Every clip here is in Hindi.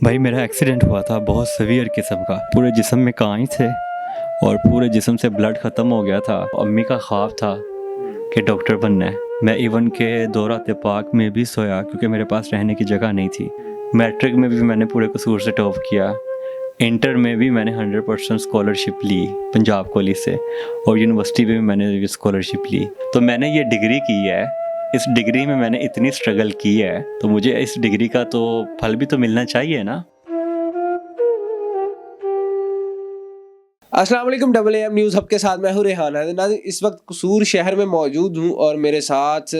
भाई मेरा एक्सीडेंट हुआ था बहुत सीवियर किस्म का। पूरे जिस्म में कांच थे और पूरे जिस्म से ब्लड ख़त्म हो गया था। अम्मी का ख्वाब था कि डॉक्टर बनना है। मैं इवन के दौरात पाक में भी सोया क्योंकि मेरे पास रहने की जगह नहीं थी। मैट्रिक में भी मैंने पूरे कसूर से टॉप किया। इंटर में भी मैंने 100% स्कॉलरशिप ली पंजाब कॉलेज से और यूनिवर्सिटी में भी मैंने स्कॉलरशिप ली। तो मैंने ये डिग्री की है। इस डिग्री में मैंने इतनी स्ट्रगल की है तो मुझे इस डिग्री का तो फल भी तो मिलना चाहिए ना। अस्सलाम वालेकुम डबल एम न्यूज़ हब के साथ मैं हूँ रेहान नाज़रीन। इस वक्त कसूर शहर में मौजूद हूँ और मेरे साथ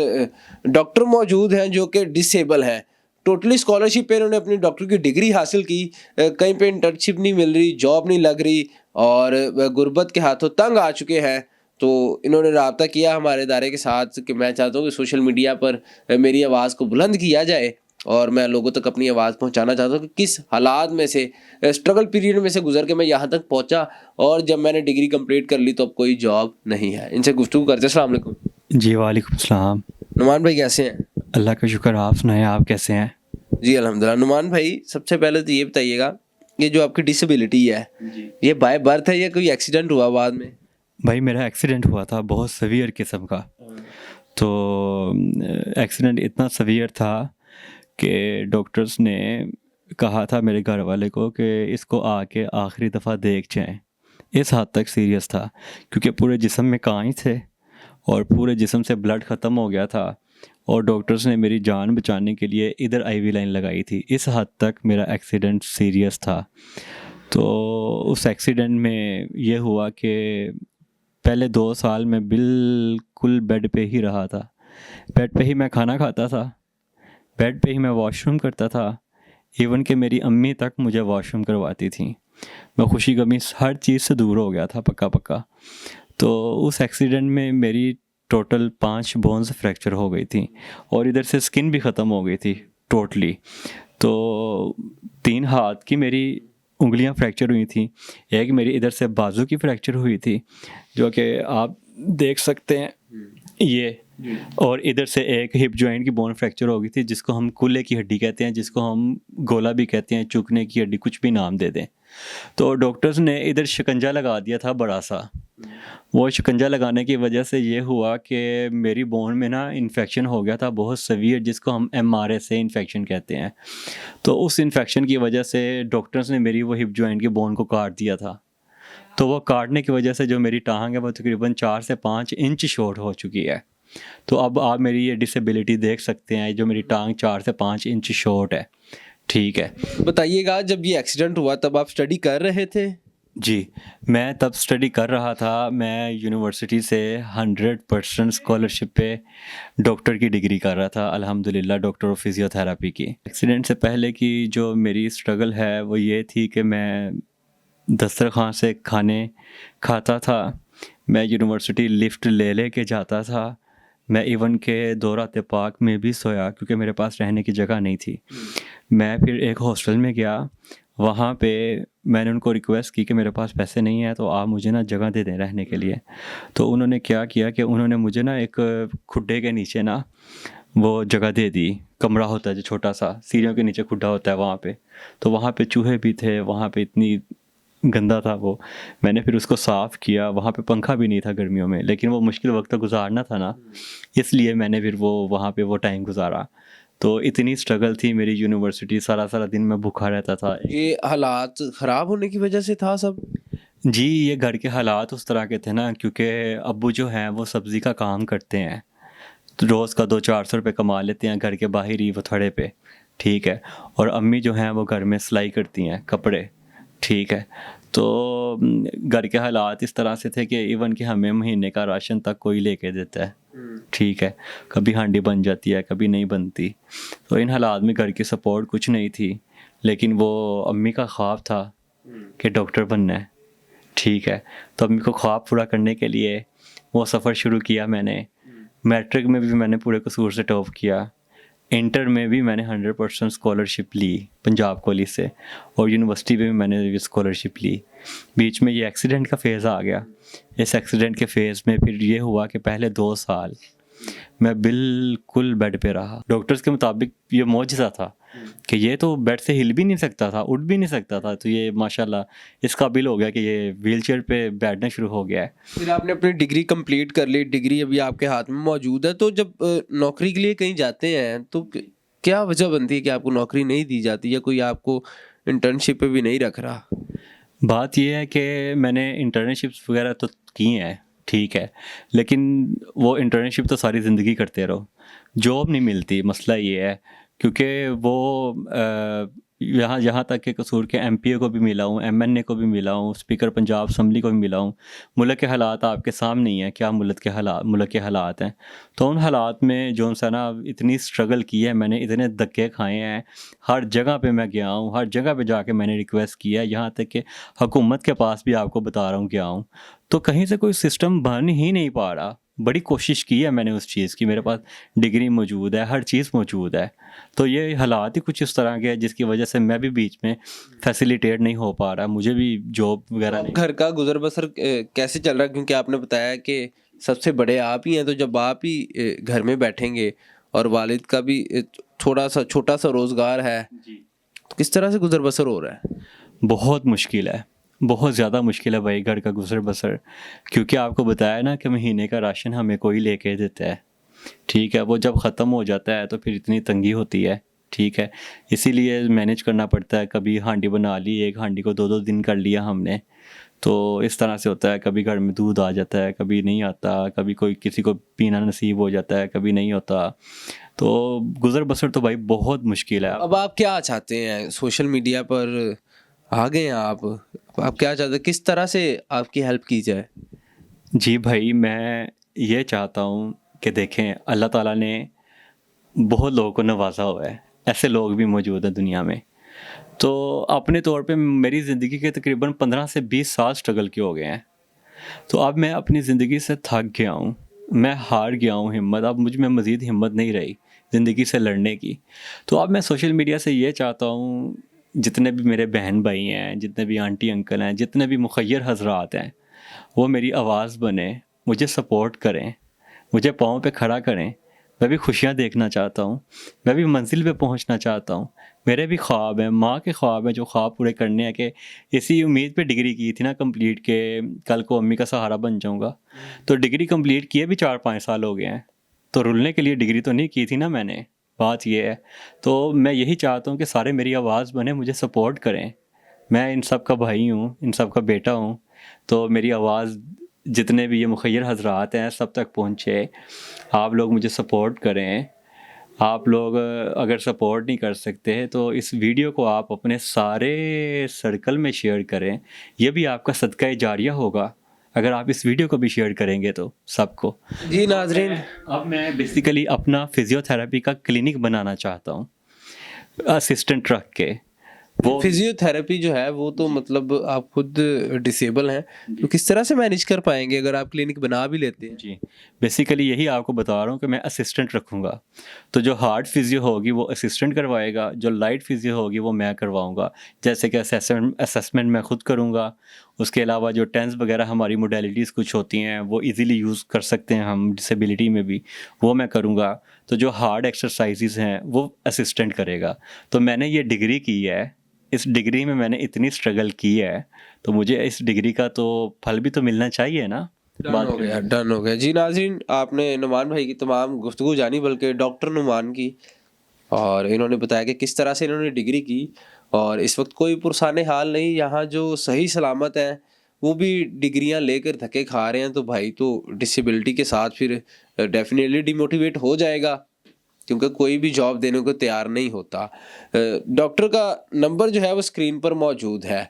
डॉक्टर मौजूद हैं जो कि डिसेबल हैं। टोटली स्कॉलरशिप पे इन्होंने अपनी डॉक्टर की डिग्री हासिल की। कहीं पे इंटर्नशिप नहीं मिल रही, जॉब नहीं लग रही और गुर्बत के हाथों तंग आ चुके हैं। तो इन्होंने रब्ता किया हमारे इदारे के साथ कि मैं चाहता हूँ कि सोशल मीडिया पर मेरी आवाज़ को बुलंद किया जाए और मैं लोगों तक अपनी आवाज़ पहुंचाना चाहता हूँ कि किस हालात में से, स्ट्रगल पीरियड में से गुजर के मैं यहाँ तक पहुँचा और जब मैंने डिग्री कंप्लीट कर ली तो अब कोई जॉब नहीं है। इनसे गुफ्तगू करते हैं। अस्सलाम वालेकुम। जी वालेकुम सलाम। नुमान भाई कैसे हैं? अल्लाह का शुक्र, आप सुनाएं, आप कैसे हैं? जी अल्हम्दुलिल्लाह। नुमान भाई सबसे पहले तो ये बताइएगा, ये जो आपकी डिसेबिलिटी है ये बाय बर्थ है या कोई एक्सीडेंट हुआ बाद में? भाई मेरा एक्सीडेंट हुआ था बहुत सीवियर किस्म का। तो एक्सीडेंट इतना सीवियर था कि डॉक्टर्स ने कहा था मेरे घर वाले को कि इसको आके आखिरी दफ़ा देख जाएं। इस हद तक सीरियस था क्योंकि पूरे जिस्म में कांच थे और पूरे जिस्म से ब्लड ख़त्म हो गया था और डॉक्टर्स ने मेरी जान बचाने के लिए इधर आईवी लाइन लगाई थी। इस हद तक मेरा एक्सीडेंट सीरियस था। तो उस एक्सीडेंट में ये हुआ कि पहले 2 साल में बिल्कुल बेड पे ही रहा था। बेड पे ही मैं खाना खाता था, बेड पे ही मैं वॉशरूम करता था। इवन कि मेरी अम्मी तक मुझे वॉशरूम करवाती थी। मैं खुशी गमी हर चीज़ से दूर हो गया था पक्का पक्का। तो उस एक्सीडेंट में मेरी टोटल 5 बोन्स फ्रैक्चर हो गई थी और इधर से स्किन भी ख़त्म हो गई थी टोटली। तो 3 हाथ की मेरी उंगलियां फ्रैक्चर हुई थी। एक मेरी इधर से बाजू की फ्रैक्चर हुई थी जो कि आप देख सकते हैं ये, और इधर से एक हिप जॉइंट की बोन फ्रैक्चर हो गई थी जिसको हम कूल्हे की हड्डी कहते हैं, जिसको हम गोला भी कहते हैं, चूकने की हड्डी, कुछ भी नाम दे दें। तो डॉक्टर्स ने इधर शिकंजा लगा दिया था बड़ा सा। वो शिकंजा लगाने की वजह से ये हुआ कि मेरी बोन में ना इन्फेक्शन हो गया था बहुत सीवियर, जिसको हम MRSA इन्फेक्शन कहते हैं। तो उस इन्फेक्शन की वजह से डॉक्टर्स ने मेरी वो हिप जॉइंट की बोन को काट दिया था। तो वो काटने की वजह से जो मेरी टांग है वो तकरीबन 4 से 5 इंच शॉर्ट हो चुकी है। तो अब आप मेरी ये डिसेबिलिटी देख सकते हैं, जो मेरी टांग 4 से 5 इंच शॉर्ट है। ठीक है, बताइएगा, जब ये एक्सीडेंट हुआ तब आप स्टडी कर रहे थे? जी मैं तब स्टडी कर रहा था। मैं यूनिवर्सिटी से 100% स्कॉलरशिप पे डॉक्टर की डिग्री कर रहा था, अल्हम्दुलिल्लाह, डॉक्टर ऑफ फिजियोथेरेपी की। एक्सीडेंट से पहले की जो मेरी स्ट्रगल है वो ये थी कि मैं दस्तरखान से खाने खाता था। मैं यूनिवर्सिटी लिफ्ट ले के जाता था। मैं इवन के दौरात पाक में भी सोया क्योंकि मेरे पास रहने की जगह नहीं थी। मैं फिर एक हॉस्टल में गया, वहाँ पे मैंने उनको रिक्वेस्ट की कि मेरे पास पैसे नहीं है तो आप मुझे ना जगह दे दें रहने के लिए। तो उन्होंने क्या किया कि उन्होंने मुझे ना एक खुड्डे के नीचे ना वो जगह दे दी। कमरा होता है जो छोटा सा, सीढ़ियों के नीचे खुड्डा होता है वहाँ पे। तो वहाँ पे चूहे भी थे, वहाँ पे इतनी गंदा था वो। मैंने फिर उसको साफ़ किया। वहाँ पे पंखा भी नहीं था गर्मियों में, लेकिन वो मुश्किल वक्त गुजारना था ना, इसलिए मैंने फिर वो वहाँ पे वो टाइम गुजारा। तो इतनी स्ट्रगल थी मेरी यूनिवर्सिटी, सारा सारा दिन मैं भूखा रहता था। ये हालात ख़राब होने की वजह से था सब? जी, ये घर के हालात उस तरह के थे ना, क्योंकि अब्बू जो हैं वो सब्ज़ी का काम करते हैं। तो रोज़ का 200-400 रुपये कमा लेते हैं घर के बाहर ही वो थड़े पे। ठीक है, और अम्मी जो हैं वो घर में सिलाई करती हैं कपड़े। ठीक है, तो घर के हालात इस तरह से थे कि इवन कि हमें महीने का राशन तक कोई लेके देता है। ठीक है, कभी हांडी बन जाती है, कभी नहीं बनती। तो इन हालात में घर की सपोर्ट कुछ नहीं थी, लेकिन वो अम्मी का ख्वाब था कि डॉक्टर बनना है। ठीक है, तो अम्मी को ख्वाब पूरा करने के लिए वो सफ़र शुरू किया मैंने। मैट्रिक में भी मैंने पूरे कसूर से टॉप किया। इंटर में भी मैंने 100% स्कॉलरशिप ली पंजाब कॉलेज से और यूनिवर्सिटी में भी मैंने स्कॉलरशिप ली। बीच में ये एक्सीडेंट का फेज़ आ गया। इस एक्सीडेंट के फेज़ में फिर ये हुआ कि पहले 2 साल मैं बिल्कुल बेड पे रहा। डॉक्टर्स के मुताबिक ये मौजज़ा था कि ये तो बेड से हिल भी नहीं सकता था, उठ भी नहीं सकता था, तो ये माशाल्लाह इस काबिल हो गया कि ये व्हीलचेयर पे बैठना शुरू हो गया है। फिर आपने अपनी डिग्री कंप्लीट कर ली, डिग्री अभी आपके हाथ में मौजूद है, तो जब नौकरी के लिए कहीं जाते हैं तो क्या वजह बनती है कि आपको नौकरी नहीं दी जाती या कोई आपको इंटर्नशिप पे भी नहीं रख रहा? बात ये है कि मैंने इंटर्नशिप्स वगैरह तो की हैं, ठीक है, लेकिन वो इंटर्नशिप तो सारी ज़िंदगी करते रहो, जॉब नहीं मिलती। मसला ये है क्योंकि वो यहाँ यहाँ तक के कसूर के एमपीए को भी मिला हूँ, एमएनए को भी मिला हूँ, स्पीकर पंजाब असम्बली को भी मिला हूँ। मुल्क के हालात आपके सामने ही हैं, क्या मुल्क के हालात हैं। तो उन हालात में जो सा ना इतनी स्ट्रगल की है मैंने, इतने धक्के खाए हैं, हर जगह पे मैं गया हूँ, हर जगह पे जाके मैंने रिक्वेस्ट किया है, यहाँ तक कि हुकूमत के पास भी आपको बता रहा हूँ गया हूँ, तो कहीं से कोई सिस्टम बन ही नहीं पा रहा। बड़ी कोशिश की है मैंने उस चीज़ की, मेरे पास डिग्री मौजूद है, हर चीज़ मौजूद है, तो ये हालात ही कुछ इस तरह के हैं जिसकी वजह से मैं भी बीच में फैसिलिटेट नहीं हो पा रहा, मुझे भी जॉब वगैरह नहीं। घर का गुजर बसर कैसे चल रहा है? क्योंकि आपने बताया कि सबसे बड़े आप ही हैं, तो जब आप ही घर में बैठेंगे और वालिद का भी थोड़ा सा छोटा सा रोज़गार है, तो किस तरह से गुजर बसर हो रहा है? बहुत मुश्किल है, बहुत ज़्यादा मुश्किल है भाई घर का गुजर बसर, क्योंकि आपको बताया ना कि महीने का राशन हमें कोई लेके देता है, ठीक है, वो जब ख़त्म हो जाता है तो फिर इतनी तंगी होती है, ठीक है, इसीलिए मैनेज करना पड़ता है। कभी हांडी बना ली, एक हांडी को 2-2 दिन कर लिया हमने, तो इस तरह से होता है। कभी घर में दूध आ जाता है, कभी नहीं आता, कभी कोई किसी को पीना नसीब हो जाता है, कभी नहीं होता, तो गुजर बसर तो भाई बहुत मुश्किल है। अब आप क्या चाहते हैं? सोशल मीडिया पर आ गए हैं आप, अब आप क्या चाहते हैं, किस तरह से आपकी हेल्प की जाए? जी भाई, मैं ये चाहता हूँ कि देखें, अल्लाह ताला ने बहुत लोगों को नवाजा हुआ है, ऐसे लोग भी मौजूद हैं दुनिया में। तो अपने तौर पे मेरी ज़िंदगी के तकरीबन 15 से 20 साल स्ट्रगल के हो गए हैं, तो अब मैं अपनी ज़िंदगी से थक गया हूँ, मैं हार गया हूँ हिम्मत, अब मुझ में मज़ीद हिम्मत नहीं रही ज़िंदगी से लड़ने की। तो अब मैं सोशल मीडिया से ये चाहता हूँ, जितने भी मेरे बहन भाई हैं, जितने भी आंटी अंकल हैं, जितने भी मुखय्यर हजरात हैं, वो मेरी आवाज़ बने, मुझे सपोर्ट करें, मुझे पाँव पे खड़ा करें। मैं भी खुशियाँ देखना चाहता हूँ, मैं भी मंजिल पे पहुँचना चाहता हूँ। मेरे भी ख्वाब हैं, माँ के ख्वाब हैं, जो ख्वाब पूरे करने हैं कि इसी उम्मीद पे डिग्री की थी ना कंप्लीट, के कल को अम्मी का सहारा बन जाऊँगा। तो डिग्री कंप्लीट किए भी 4-5 साल हो गए हैं, तो रुलने के लिए डिग्री तो नहीं की थी ना मैंने, बात ये है। तो मैं यही चाहता हूँ कि सारे मेरी आवाज़ बने, मुझे सपोर्ट करें। मैं इन सब का भाई हूँ, इन सब का बेटा हूँ, तो मेरी आवाज़ जितने भी ये मुखय्यर हजरात हैं सब तक पहुँचे। आप लोग मुझे सपोर्ट करें। आप लोग अगर सपोर्ट नहीं कर सकते तो इस वीडियो को आप अपने सारे सर्कल में शेयर करें, ये भी आपका सदका जारिया होगा अगर आप इस वीडियो को भी शेयर करेंगे तो सबको। जी नाजरीन, अब मैं बेसिकली अपना फिजियोथेरेपी का क्लिनिक बनाना चाहता हूँ, असिस्टेंट रख के। वो फिजियोथेरेपी जो है वो तो मतलब आप खुद डिसेबल हैं, तो किस तरह से मैनेज कर पाएंगे अगर आप क्लिनिक बना भी लेते हैं? जी, बेसिकली यही आपको बता रहा हूँ कि मैं असिस्टेंट रखूँगा, तो जो हार्ड फिजियो होगी वो असिस्टेंट करवाएगा, जो लाइट फिजियो होगी वो मैं करवाऊँगा। जैसे कि असेसमेंट मैं खुद करूँगा, उसके अलावा जो टेंस वगैरह हमारी मोडेलिटीज़ कुछ होती हैं वो इजीली यूज़ कर सकते हैं हम डिसेबिलिटी में भी, वो मैं करूँगा। तो जो हार्ड एक्सरसाइजेज़ हैं वो असिस्टेंट करेगा। तो मैंने ये डिग्री की है, इस डिग्री में मैंने इतनी स्ट्रगल की है, तो मुझे इस डिग्री का तो फल भी तो मिलना चाहिए ना। डन हो गया, डन हो गया। जी नाज़रीन, आपने नुमान भाई की तमाम गुफ्तगू जानी, बल्कि डॉक्टर नुमान की, और इन्होंने बताया कि किस तरह से इन्होंने डिग्री की और इस वक्त कोई पुरसाने हाल नहीं, यहाँ जो सही सलामत हैं वो भी डिग्रियां लेकर धक्के खा रहे हैं, तो भाई तो डिसेबिलिटी के साथ फिर डेफिनेटली डिमोटिवेट हो जाएगा, क्योंकि कोई भी जॉब देने को तैयार नहीं होता। डॉक्टर का नंबर जो है वो स्क्रीन पर मौजूद है,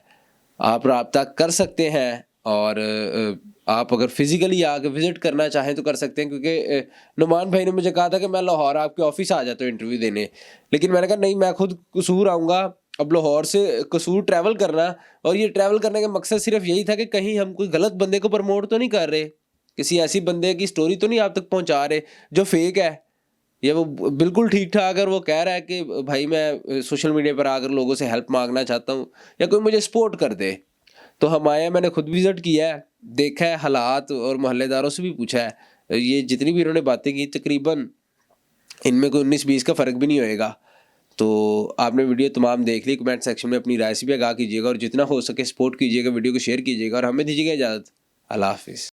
आप रब्ता कर सकते हैं, और आप अगर फिज़िकली आके विज़िट करना चाहें तो कर सकते हैं, क्योंकि नुमान भाई ने मुझे कहा था कि मैं लाहौर आपके ऑफिस आ जाता हूँ इंटरव्यू देने, लेकिन मैंने कहा नहीं, मैं खुद कसूर आऊँगा। अब लाहौर से कसूर ट्रैवल करना, और ये ट्रैवल करने का मकसद सिर्फ यही था कि कहीं हम कोई गलत बंदे को प्रमोट तो नहीं कर रहे, किसी ऐसी बंदे की स्टोरी तो नहीं आप तक पहुँचा रहे जो फेक है, या वो बिल्कुल ठीक ठाक अगर वो कह रहा है कि भाई मैं सोशल मीडिया पर आकर लोगों से हेल्प मांगना चाहता हूँ या कोई मुझे सपोर्ट कर दे। तो हम आए हैं, मैंने खुद विज़िट किया है, देखा है हालात, और मोहल्लेदारों से भी पूछा है। ये जितनी भी इन्होंने बातें की तकरीबन इनमें कोई 19-20 का फ़र्क भी नहीं होएगा। तो आपने वीडियो तमाम देख ली, कमेंट सेक्शन में अपनी राय से भी आगाह कीजिएगा और जितना हो सके सपोर्ट कीजिएगा, वीडियो को शेयर कीजिएगा और हमें दीजिएगा इजाज़त। अल्लाह हाफिज़।